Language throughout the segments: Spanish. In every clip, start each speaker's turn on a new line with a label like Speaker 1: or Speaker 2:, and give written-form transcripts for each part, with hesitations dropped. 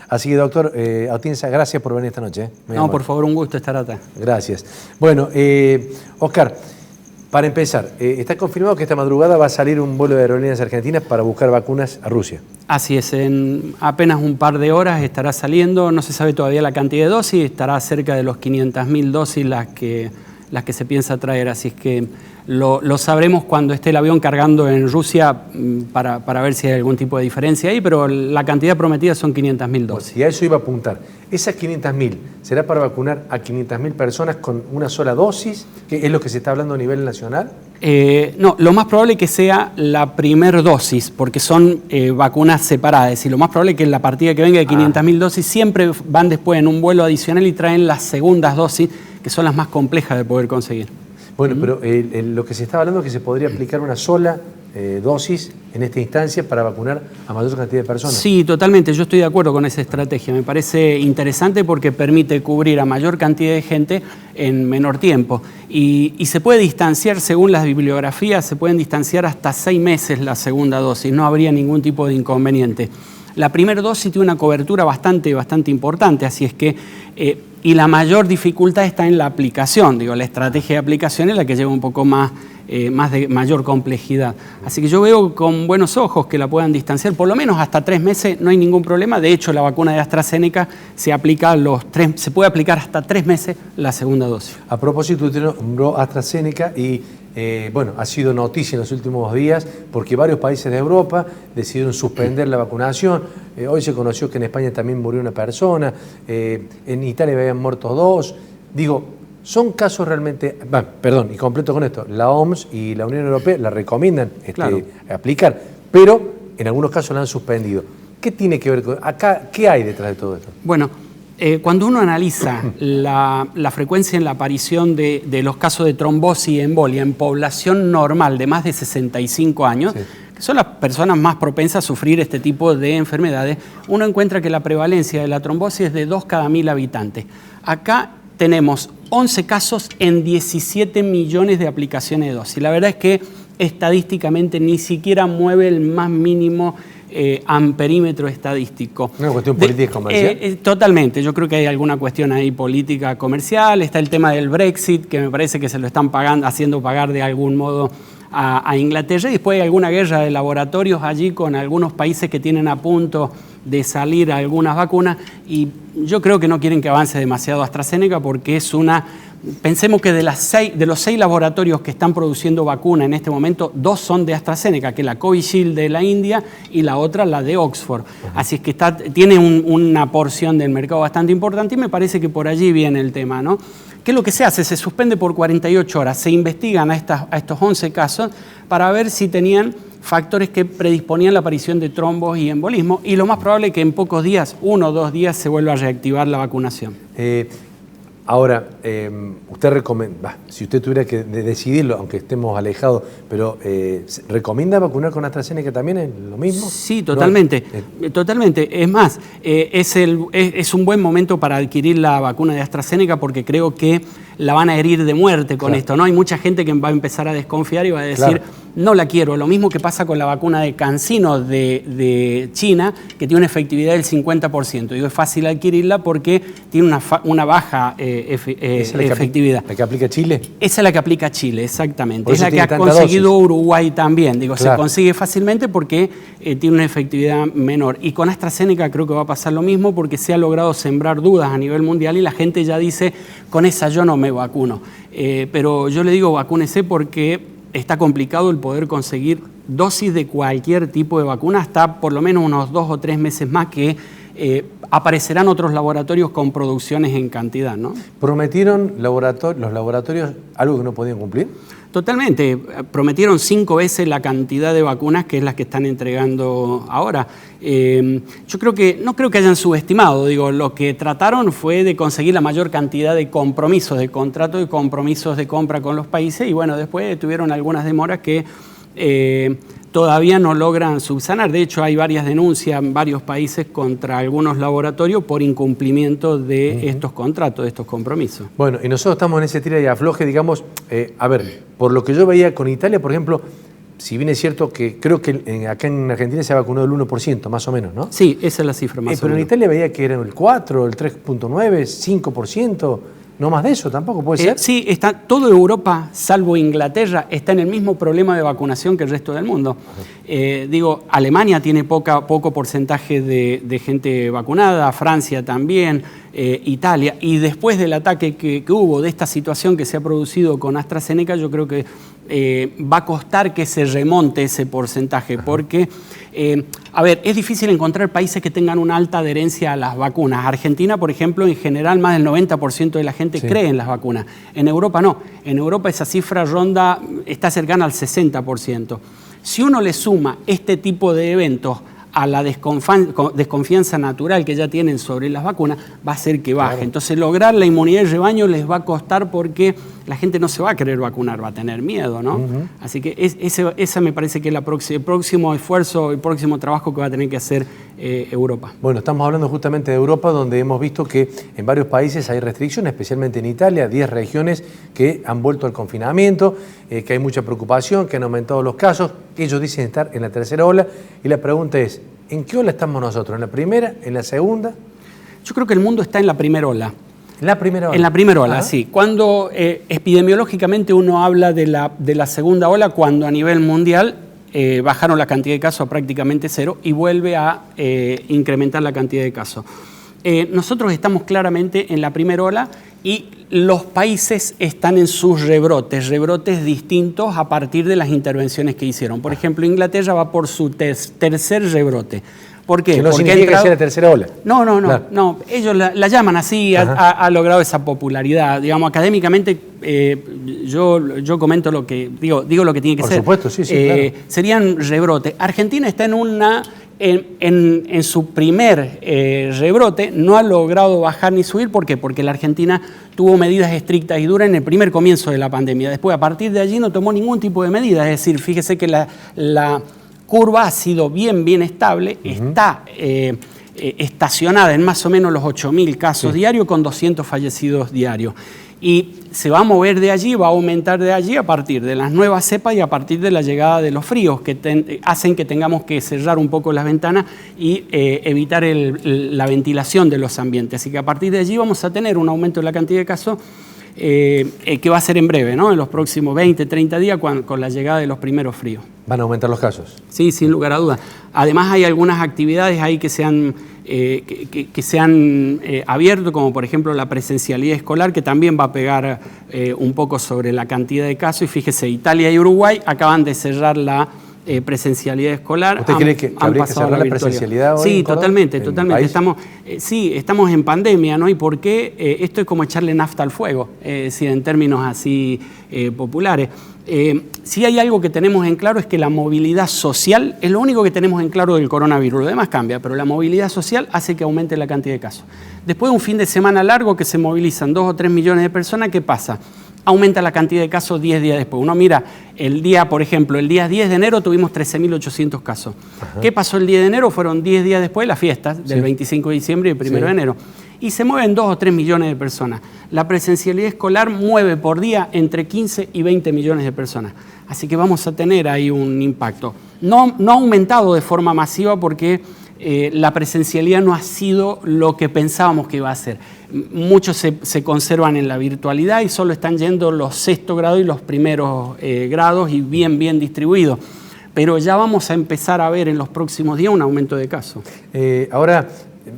Speaker 1: Así que, doctor Atienza, gracias por venir esta noche.
Speaker 2: No, por favor, un gusto estar acá.
Speaker 1: Gracias. Bueno, Oscar, para empezar, está confirmado que esta madrugada va a salir un vuelo de aerolíneas argentinas para buscar vacunas a Rusia.
Speaker 2: Así es, en apenas un par de horas estará saliendo, no se sabe todavía la cantidad de dosis, estará cerca de los 500.000 dosis las que se piensa traer, así es que lo sabremos cuando esté el avión cargando en Rusia para ver si hay algún tipo de diferencia ahí, pero la cantidad prometida son 500.000 dosis.
Speaker 1: Si a eso iba a apuntar, esas 500.000, ¿será para vacunar a 500.000 personas con una sola dosis? ¿Que es lo que se está hablando a nivel nacional?
Speaker 2: No, lo más probable es que sea la primera dosis, porque son vacunas separadas, es decir, lo más probable es que la partida que venga de 500.000 dosis siempre van después en un vuelo adicional y traen las segundas dosis, que son las más complejas de poder conseguir.
Speaker 1: Bueno, pero lo que se está hablando es que se podría aplicar una sola dosis en esta instancia para vacunar a mayor cantidad de personas.
Speaker 2: Sí, totalmente. Yo estoy de acuerdo con esa estrategia. Me parece interesante porque permite cubrir a mayor cantidad de gente en menor tiempo. Y se puede distanciar, según las bibliografías, se pueden distanciar hasta 6 meses la segunda dosis. No habría ningún tipo de inconveniente. La primera dosis tiene una cobertura bastante importante, así es que... y la mayor dificultad está en la aplicación. Digo, la estrategia de aplicación es la que lleva un poco más de mayor complejidad. Así que yo veo con buenos ojos que la puedan distanciar, por lo menos hasta 3 meses, no hay ningún problema. De hecho, la vacuna de AstraZeneca se puede aplicar hasta 3 meses la segunda dosis.
Speaker 1: A propósito, usted nombró AstraZeneca y bueno, ha sido noticia en los últimos días porque varios países de Europa decidieron suspender la vacunación. Hoy se conoció que en España también murió una persona, en Italia habían muerto 2. Digo, son casos realmente... Perdón, y completo con esto, la OMS y la Unión Europea la recomiendan aplicar, pero en algunos casos la han suspendido. ¿Qué tiene que ver con acá? ¿Qué hay detrás de todo esto?
Speaker 2: Bueno, cuando uno analiza la frecuencia en la aparición de los casos de trombosis y embolia en población normal de más de 65 años, sí, que son las personas más propensas a sufrir este tipo de enfermedades, uno encuentra que la prevalencia de la trombosis es de 2 cada 1000 habitantes. Acá tenemos 11 casos en 17 millones de aplicaciones de dosis. La verdad es que estadísticamente ni siquiera mueve el más mínimo amperímetro estadístico.
Speaker 1: ¿Una cuestión política y comercial?
Speaker 2: Totalmente. Yo creo que hay alguna cuestión ahí política comercial. Está el tema del Brexit, que me parece que se lo están haciendo pagar de algún modo a Inglaterra. Y después hay alguna guerra de laboratorios allí con algunos países que tienen a punto de salir algunas vacunas. Y yo creo que no quieren que avance demasiado AstraZeneca porque es una... Pensemos que de los 6 laboratorios que están produciendo vacuna en este momento, 2 son de AstraZeneca, que es la Covishield de la India y la otra la de Oxford. Así es que tiene una porción del mercado bastante importante y me parece que por allí viene el tema, ¿no? ¿Qué es lo que se hace? Se suspende por 48 horas, se investigan a estos 11 casos para ver si tenían factores que predisponían la aparición de trombos y embolismo y lo más probable es que en pocos días, 1 o 2 días, se vuelva a reactivar la vacunación.
Speaker 1: Ahora, usted recomienda, si usted tuviera que decidirlo, aunque estemos alejados, pero ¿recomienda vacunar con AstraZeneca también? ¿Es lo mismo?
Speaker 2: Sí, totalmente. Totalmente. Es más, es un buen momento para adquirir la vacuna de AstraZeneca porque creo que la van a herir de muerte con esto, ¿no? Hay mucha gente que va a empezar a desconfiar y va a decir, no la quiero. Lo mismo que pasa con la vacuna de CanSino de China, que tiene una efectividad del 50%. Digo, es fácil adquirirla porque tiene una baja efectividad.
Speaker 1: ¿La que aplica Chile?
Speaker 2: Esa es la que aplica Chile, exactamente. Es la que ha conseguido Uruguay también. Digo, se consigue fácilmente porque tiene una efectividad menor. Y con AstraZeneca creo que va a pasar lo mismo porque se ha logrado sembrar dudas a nivel mundial y la gente ya dice, con esa yo no me vacuno. Pero yo le digo, vacúnese porque está complicado el poder conseguir dosis de cualquier tipo de vacuna hasta por lo menos unos 2 o 3 meses más que aparecerán otros laboratorios con producciones en cantidad, ¿no?
Speaker 1: ¿Prometieron los laboratorios algo que no podían cumplir?
Speaker 2: Totalmente. Prometieron 5 veces la cantidad de vacunas que es la que están entregando ahora. Yo no creo que hayan subestimado. Digo, lo que trataron fue de conseguir la mayor cantidad de compromisos, de contratos y compromisos de compra con los países y bueno, después tuvieron algunas demoras que todavía no logran subsanar. De hecho, hay varias denuncias en varios países contra algunos laboratorios por incumplimiento de estos contratos, de estos compromisos.
Speaker 1: Bueno, y nosotros estamos en ese tira y afloje, digamos, a ver, por lo que yo veía con Italia, por ejemplo, si bien es cierto que creo que acá en Argentina se ha vacunado el 1%, más o menos, ¿no?
Speaker 2: Sí, esa es la cifra más o
Speaker 1: pero
Speaker 2: menos.
Speaker 1: en Italia veía que era el 4, el 3.9, 5%, no más de eso tampoco, ¿puede ser?
Speaker 2: Sí, está, toda Europa, salvo Inglaterra, está en el mismo problema de vacunación que el resto del mundo. Alemania tiene poco porcentaje de gente vacunada, Francia también, Italia, y después del ataque que hubo, de esta situación que se ha producido con AstraZeneca, yo creo que va a costar que se remonte ese porcentaje, porque, es difícil encontrar países que tengan una alta adherencia a las vacunas. Argentina, por ejemplo, en general más del 90% de la gente cree en las vacunas. En Europa no. En Europa esa cifra está cercana al 60%. Si uno le suma este tipo de eventos a la desconfianza natural que ya tienen sobre las vacunas, va a hacer que baje. Claro. Entonces, lograr la inmunidad de rebaño les va a costar porque la gente no se va a querer vacunar, va a tener miedo, ¿no? Así que esa me parece que es el próximo esfuerzo, el próximo trabajo que va a tener que hacer Europa.
Speaker 1: Bueno, estamos hablando justamente de Europa, donde hemos visto que en varios países hay restricciones, especialmente en Italia, 10 regiones que han vuelto al confinamiento, que hay mucha preocupación, que han aumentado los casos, que ellos dicen estar en la tercera ola, y la pregunta es, ¿en qué ola estamos nosotros? ¿En la primera? ¿En la segunda?
Speaker 2: Yo creo que el mundo está en la primera ola.
Speaker 1: ¿La primera ola?
Speaker 2: En la primera ola, sí. Cuando epidemiológicamente uno habla de la segunda ola, cuando a nivel mundial bajaron la cantidad de casos a prácticamente cero y vuelve a incrementar la cantidad de casos. Nosotros estamos claramente en la primera ola y los países están en sus rebrotes distintos a partir de las intervenciones que hicieron. Por ejemplo, Inglaterra va por su tercer rebrote. ¿Por qué?
Speaker 1: Que no
Speaker 2: porque
Speaker 1: significa que sea la tercera ola.
Speaker 2: No,
Speaker 1: Claro.
Speaker 2: no. Ellos la llaman así, ha logrado esa popularidad. Digamos, académicamente, yo comento lo que digo lo que tiene que ser.
Speaker 1: Por supuesto, sí, claro.
Speaker 2: Serían rebrotes. Argentina está en su primer rebrote, no ha logrado bajar ni subir. ¿Por qué? Porque la Argentina tuvo medidas estrictas y duras en el primer comienzo de la pandemia. Después, a partir de allí, no tomó ningún tipo de medida. Es decir, fíjese que la curva ha sido bien estable, está estacionada en más o menos los 8.000 casos diarios con 200 fallecidos diarios. Y se va a mover de allí, va a aumentar de allí a partir de las nuevas cepas y a partir de la llegada de los fríos que hacen que tengamos que cerrar un poco las ventanas y evitar la ventilación de los ambientes. Así que a partir de allí vamos a tener un aumento de la cantidad de casos que va a ser en breve, ¿no? En los próximos 20, 30 días con la llegada de los primeros fríos.
Speaker 1: ¿Van a aumentar los casos?
Speaker 2: Sí, sin lugar a dudas. Además hay algunas actividades ahí que se han abierto, como por ejemplo la presencialidad escolar, que también va a pegar un poco sobre la cantidad de casos. Y fíjese, Italia y Uruguay acaban de cerrar la presencialidad escolar.
Speaker 1: ¿Usted cree que habría que cerrar la presencialidad hoy?
Speaker 2: Sí, totalmente. Estamos en pandemia, ¿no? ¿Y por qué? Esto es como echarle nafta al fuego, en términos así populares. Si hay algo que tenemos en claro es que la movilidad social es lo único que tenemos en claro del coronavirus. Lo demás cambia, pero la movilidad social hace que aumente la cantidad de casos. Después de un fin de semana largo que se movilizan 2 o 3 millones de personas, ¿qué pasa? Aumenta la cantidad de casos 10 días después. Uno mira, por ejemplo, el día 10 de enero tuvimos 13.800 casos. ¿Qué pasó el 10 de enero? Fueron 10 días después de las fiestas, del 25 de diciembre y el 1 de enero. Y se mueven 2 o 3 millones de personas. La presencialidad escolar mueve por día entre 15 y 20 millones de personas. Así que vamos a tener ahí un impacto. No ha aumentado de forma masiva porque la presencialidad no ha sido lo que pensábamos que iba a ser. Muchos se conservan en la virtualidad y solo están yendo los sexto grados y los primeros grados y bien distribuidos. Pero ya vamos a empezar a ver en los próximos días un aumento de casos.
Speaker 1: Ahora,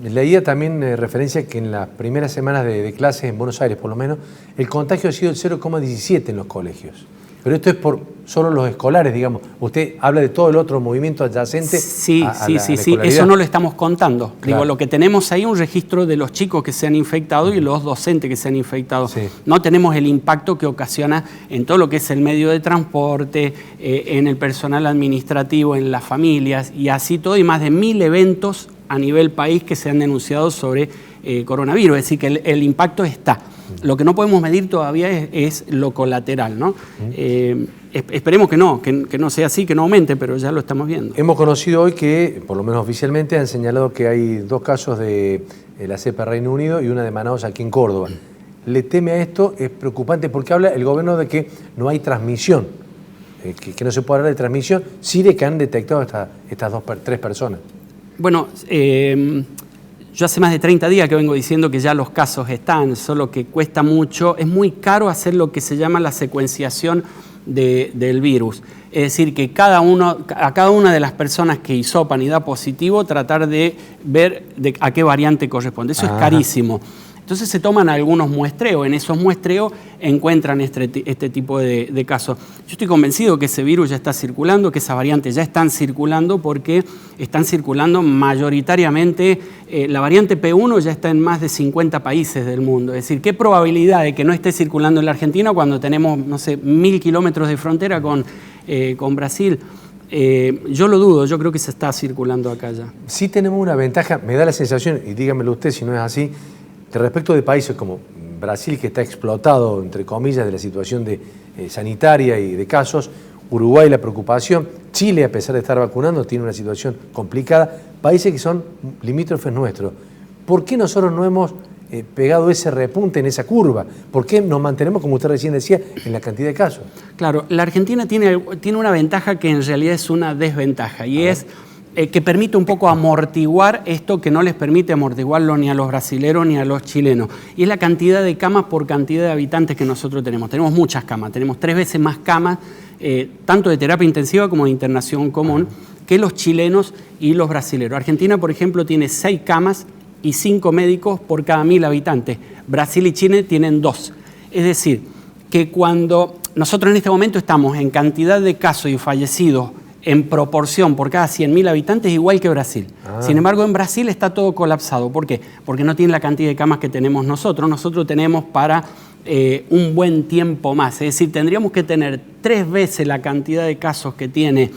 Speaker 1: leía también referencia que en las primeras semanas de clases en Buenos Aires, por lo menos, el contagio ha sido el 0,17 en los colegios. Pero esto es por solo los escolares, digamos. Usted habla de todo el otro movimiento adyacente.
Speaker 2: Sí.
Speaker 1: La
Speaker 2: Eso no lo estamos contando.
Speaker 1: Claro.
Speaker 2: Digo, lo que tenemos ahí es un registro de los chicos que se han infectado y los docentes que se han infectado.
Speaker 1: Sí.
Speaker 2: No tenemos el impacto que ocasiona en todo lo que es el medio de transporte, en el personal administrativo, en las familias y así todo. Y más de 1.000 eventos a nivel país que se han denunciado sobre coronavirus. Es decir, que el impacto está. Lo que no podemos medir todavía es lo colateral, ¿no? Esperemos que no sea así, que no aumente, pero ya lo estamos viendo.
Speaker 1: Hemos conocido hoy que, por lo menos oficialmente, han señalado que hay 2 casos de la cepa Reino Unido y una de Manaus aquí en Córdoba. ¿Le teme a esto? Es preocupante porque habla el gobierno de que no hay transmisión. que no se puede hablar de transmisión, sí de que han detectado estas tres personas.
Speaker 2: Bueno, yo hace más de 30 días que vengo diciendo que ya los casos están, solo que cuesta mucho, es muy caro hacer lo que se llama la secuenciación del virus. Es decir, que a cada una de las personas que hisopan y da positivo, tratar de ver a qué variante corresponde. Eso es carísimo. Entonces se toman algunos muestreos, en esos muestreos encuentran este tipo de casos. Yo estoy convencido que ese virus ya está circulando, que esas variantes ya están circulando porque están circulando mayoritariamente, la variante P1 ya está en más de 50 países del mundo. Es decir, ¿qué probabilidad de que no esté circulando en la Argentina cuando tenemos, no sé, 1000 kilómetros de frontera con Brasil? Yo lo dudo, yo creo que se está circulando acá ya.
Speaker 1: Sí tenemos una ventaja, me da la sensación, y dígamelo usted si no es así, que respecto de países como Brasil, que está explotado, entre comillas, de la situación sanitaria y de casos, Uruguay la preocupación, Chile, a pesar de estar vacunando, tiene una situación complicada, países que son limítrofes nuestros. ¿Por qué nosotros no hemos pegado ese repunte en esa curva? ¿Por qué nos mantenemos, como usted recién decía, en la cantidad de casos?
Speaker 2: Claro, la Argentina tiene una ventaja que en realidad es una desventaja, y es que permite un poco amortiguar esto que no les permite amortiguarlo ni a los brasileros ni a los chilenos. Y es la cantidad de camas por cantidad de habitantes que nosotros tenemos. Tenemos muchas camas, tenemos 3 veces más camas, tanto de terapia intensiva como de internación común, que los chilenos y los brasileros. Argentina, por ejemplo, tiene 6 camas y 5 médicos por cada 1000 habitantes. Brasil y Chile tienen 2. Es decir, que cuando nosotros en este momento estamos en cantidad de casos y fallecidos en proporción por cada 100.000 habitantes igual que Brasil. Sin embargo, en Brasil está todo colapsado. ¿Por qué? Porque no tiene la cantidad de camas que tenemos nosotros. Nosotros tenemos para un buen tiempo más. Es decir, tendríamos que tener 3 veces la cantidad de casos que tiene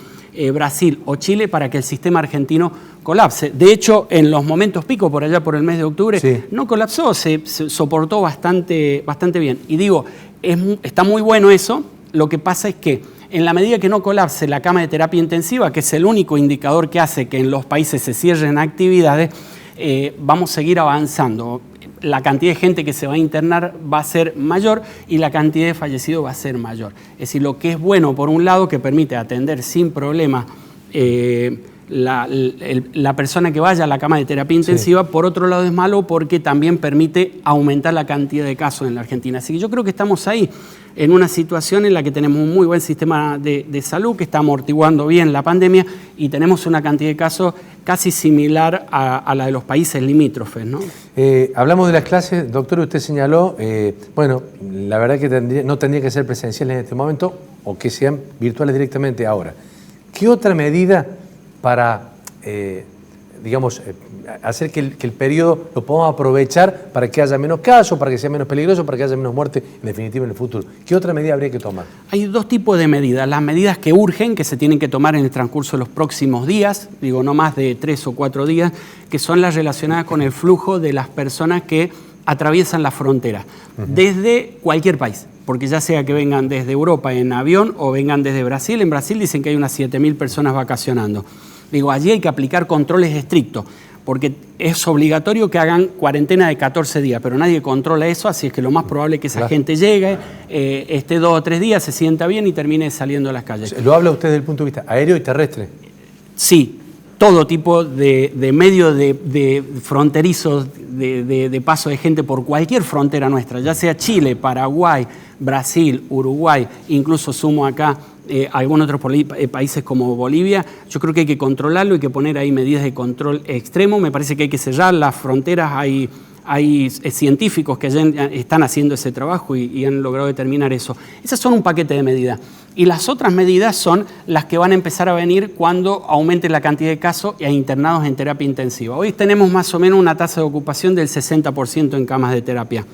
Speaker 2: Brasil o Chile para que el sistema argentino colapse. De hecho, en los momentos pico, por allá por el mes de octubre, no colapsó, se soportó bastante bien. Y digo, está muy bueno eso. Lo que pasa es que en la medida que no colapse la cama de terapia intensiva, que es el único indicador que hace que en los países se cierren actividades, vamos a seguir avanzando. La cantidad de gente que se va a internar va a ser mayor y la cantidad de fallecidos va a ser mayor. Es decir, lo que es bueno, por un lado, que permite atender sin problema la persona que vaya a la cama de terapia intensiva, por otro lado es malo porque también permite aumentar la cantidad de casos en la Argentina. Así que yo creo que estamos ahí, en una situación en la que tenemos un muy buen sistema de salud que está amortiguando bien la pandemia y tenemos una cantidad de casos casi similar a la de los países limítrofes, ¿no?
Speaker 1: Hablamos de las clases, doctor, usted señaló, bueno, la verdad que no tendría que ser presenciales en este momento o que sean virtuales directamente ahora. ¿Qué otra medida para, digamos, hacer que el periodo lo podamos aprovechar para que haya menos casos, para que sea menos peligroso, para que haya menos muerte, en definitiva, en el futuro? ¿Qué otra medida habría que tomar?
Speaker 2: Hay 2 tipos de medidas. Las medidas que urgen, que se tienen que tomar en el transcurso de los próximos días, digo, no más de 3 o 4 días, que son las relacionadas con el flujo de las personas que atraviesan la frontera, desde cualquier país, porque ya sea que vengan desde Europa en avión o vengan desde Brasil. En Brasil dicen que hay unas 7.000 personas vacacionando. Digo, allí hay que aplicar controles estrictos, porque es obligatorio que hagan cuarentena de 14 días, pero nadie controla eso, así es que lo más probable es que esa gente llegue, esté 2 o 3 días, se sienta bien y termine saliendo a las calles.
Speaker 1: ¿Lo habla usted desde el punto de vista aéreo y terrestre?
Speaker 2: Sí, todo tipo de medios de fronterizos, de paso de gente por cualquier frontera nuestra, ya sea Chile, Paraguay, Brasil, Uruguay, incluso sumo acá algunos otros países como Bolivia. Yo creo que hay que controlarlo, hay que poner ahí medidas de control extremo. Me parece que hay que cerrar las fronteras. Hay científicos que ya están haciendo ese trabajo y han logrado determinar eso. Esas son un paquete de medidas. Y las otras medidas son las que van a empezar a venir cuando aumente la cantidad de casos e internados en terapia intensiva. Hoy tenemos más o menos una tasa de ocupación del 60% en camas de terapia.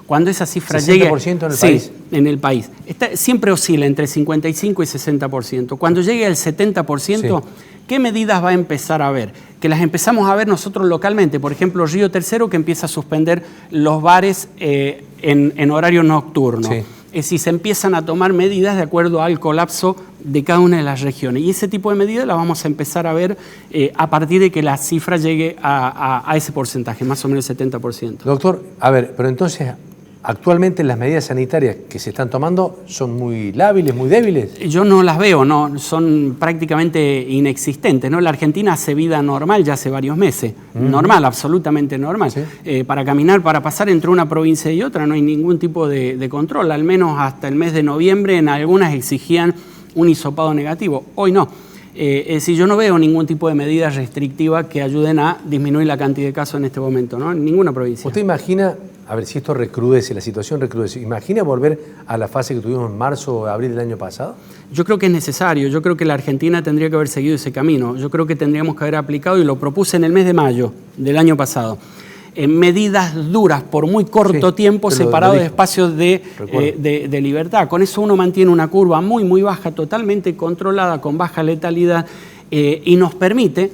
Speaker 2: Cuando esa cifra llegue...
Speaker 1: ¿60% en el país?
Speaker 2: En el país. Siempre oscila entre 55 y 60%. Cuando llegue al 70%, ¿qué medidas va a empezar a ver? Que las empezamos a ver nosotros localmente. Por ejemplo, Río Tercero, que empieza a suspender los bares en horario nocturno. Es decir, se empiezan a tomar medidas de acuerdo al colapso de cada una de las regiones. Y ese tipo de medidas las vamos a empezar a ver a partir de que la cifra llegue a ese porcentaje, más o menos el 70%.
Speaker 1: Doctor, a ver, pero entonces, actualmente las medidas sanitarias que se están tomando son muy lábiles, muy débiles.
Speaker 2: Yo no las veo, no, son prácticamente inexistentes, ¿no? La Argentina hace vida normal ya hace varios meses, normal, absolutamente normal. ¿Sí? Para caminar, para pasar entre una provincia y otra no hay ningún tipo de control, al menos hasta el mes de noviembre en algunas exigían un hisopado negativo, hoy no. Es decir, yo no veo ningún tipo de medida restrictiva que ayuden a disminuir la cantidad de casos en este momento, ¿no? En ninguna provincia.
Speaker 1: ¿Usted imagina, a ver si esto recrudece, la situación recrudece, imagina volver a la fase que tuvimos en marzo o abril del año pasado?
Speaker 2: Yo creo que es necesario, yo creo que la Argentina tendría que haber seguido ese camino, yo creo que tendríamos que haber aplicado, y lo propuse en el mes de mayo del año pasado, medidas duras por muy corto tiempo, separados de espacios de libertad. Con eso uno mantiene una curva muy, muy baja, totalmente controlada, con baja letalidad, y nos permite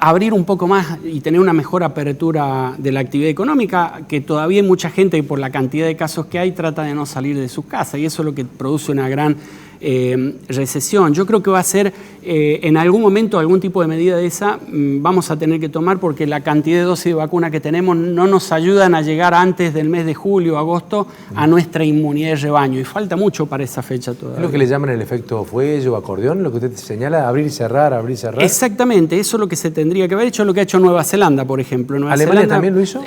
Speaker 2: abrir un poco más y tener una mejor apertura de la actividad económica, que todavía hay mucha gente, por la cantidad de casos que hay, trata de no salir de sus casas, y eso es lo que produce una gran recesión. Yo creo que va a ser en algún momento algún tipo de medida de esa vamos a tener que tomar, porque la cantidad de dosis de vacuna que tenemos no nos ayudan a llegar antes del mes de julio, agosto, a nuestra inmunidad de rebaño, y falta mucho para esa fecha todavía.
Speaker 1: ¿Es lo que le llaman el efecto fuelle o acordeón, lo que usted señala, abrir y cerrar, abrir y cerrar?
Speaker 2: Exactamente, eso es lo que se tendría que haber hecho, lo que ha hecho Nueva Zelanda, por ejemplo.
Speaker 1: ¿Alemania también lo hizo?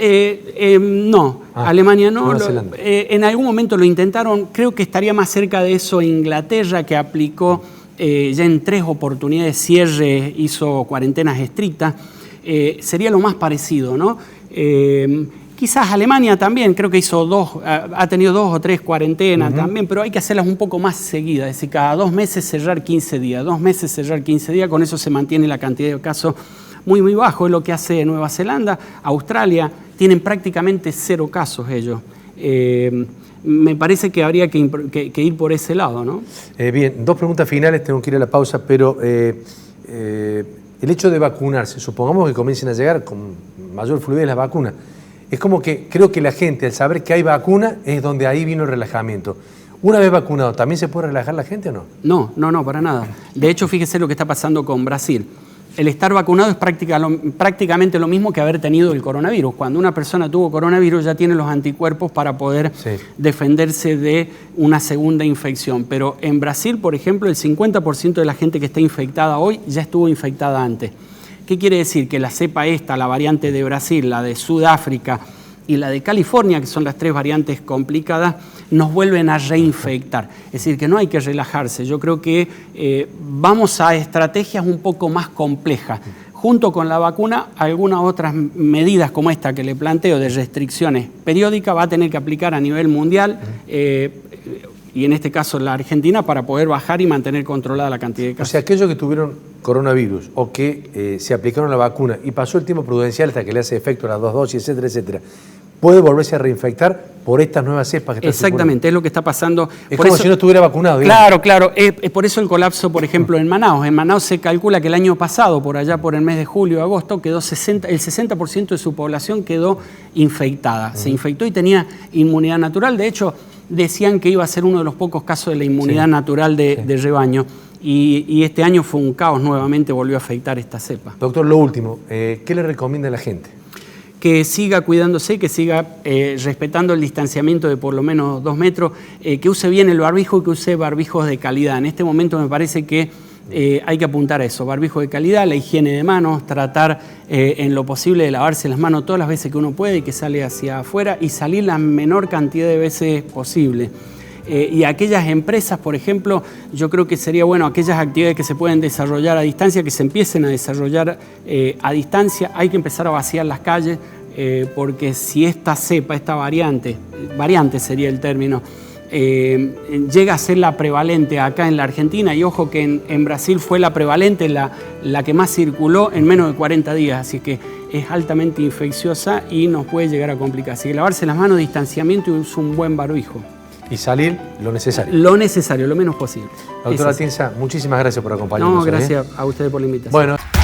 Speaker 2: No, Alemania no.
Speaker 1: Nueva Zelanda.
Speaker 2: En algún momento lo intentaron, creo que estaría más cerca de eso Inglaterra, que aplicó ya en 3 oportunidades cierre, hizo cuarentenas estrictas, sería lo más parecido, ¿no? Quizás Alemania también, creo que hizo ha tenido 2 o 3 cuarentenas también, pero hay que hacerlas un poco más seguidas, es decir, cada 2 meses cerrar 15 días, 2 meses cerrar 15 días, con eso se mantiene la cantidad de casos muy, muy bajo, es lo que hace Nueva Zelanda. Australia, tienen prácticamente 0 casos ellos. Me parece que habría que ir por ese lado, ¿no?
Speaker 1: Bien, 2 preguntas finales, tengo que ir a la pausa, pero el hecho de vacunarse, supongamos que comiencen a llegar con mayor fluidez las vacunas, es como que creo que la gente, al saber que hay vacuna, es donde ahí vino el relajamiento. Una vez vacunado, ¿también se puede relajar la gente o no?
Speaker 2: No, para nada. De hecho, fíjese lo que está pasando con Brasil. El estar vacunado es prácticamente lo mismo que haber tenido el coronavirus. Cuando una persona tuvo coronavirus ya tiene los anticuerpos para poder defenderse de una segunda infección. Pero en Brasil, por ejemplo, el 50% de la gente que está infectada hoy ya estuvo infectada antes. ¿Qué quiere decir? Que la cepa esta, la variante de Brasil, la de Sudáfrica y la de California, que son las 3 variantes complicadas, nos vuelven a reinfectar. Es decir, que no hay que relajarse. Yo creo que vamos a estrategias un poco más complejas. Junto con la vacuna, algunas otras medidas como esta que le planteo de restricciones periódicas va a tener que aplicar a nivel mundial, y en este caso la Argentina, para poder bajar y mantener controlada la cantidad de casos.
Speaker 1: O sea, aquellos que tuvieron coronavirus o que se aplicaron la vacuna y pasó el tiempo prudencial hasta que le hace efecto las 2 dosis, etcétera, etcétera, puede volverse a reinfectar por estas nuevas cepas que están
Speaker 2: Exactamente, es lo que está pasando.
Speaker 1: Es como si no estuviera vacunado.
Speaker 2: Claro, es por eso el colapso, por ejemplo, en Manaus. En Manaus se calcula que el año pasado, por allá por el mes de julio, agosto, el 60% de su población quedó infectada. Se infectó y tenía inmunidad natural. De hecho, decían que iba a ser uno de los pocos casos de la inmunidad natural de rebaño. Y este año fue un caos, nuevamente volvió a afectar esta cepa.
Speaker 1: Doctor, lo último, ¿qué le recomienda a la gente?
Speaker 2: Que siga cuidándose, que siga respetando el distanciamiento de por lo menos 2 metros, que use bien el barbijo y que use barbijos de calidad. En este momento me parece que hay que apuntar a eso, barbijo de calidad, la higiene de manos, tratar en lo posible de lavarse las manos todas las veces que uno puede y que sale hacia afuera, y salir la menor cantidad de veces posible. Y aquellas empresas, por ejemplo, yo creo que sería bueno aquellas actividades que se pueden desarrollar a distancia, que se empiecen a desarrollar a distancia. Hay que empezar a vaciar las calles, porque si esta cepa, esta variante sería el término, llega a ser la prevalente acá en la Argentina, y ojo que en Brasil fue la prevalente, la que más circuló en menos de 40 días, así que es altamente infecciosa y nos puede llegar a complicar. Así que lavarse las manos, distanciamiento y usar un buen barbijo.
Speaker 1: Y salir lo necesario.
Speaker 2: Lo necesario, lo menos posible.
Speaker 1: Doctora Atienza, muchísimas gracias por acompañarnos.
Speaker 2: No, gracias a ustedes por la invitación.
Speaker 1: Bueno.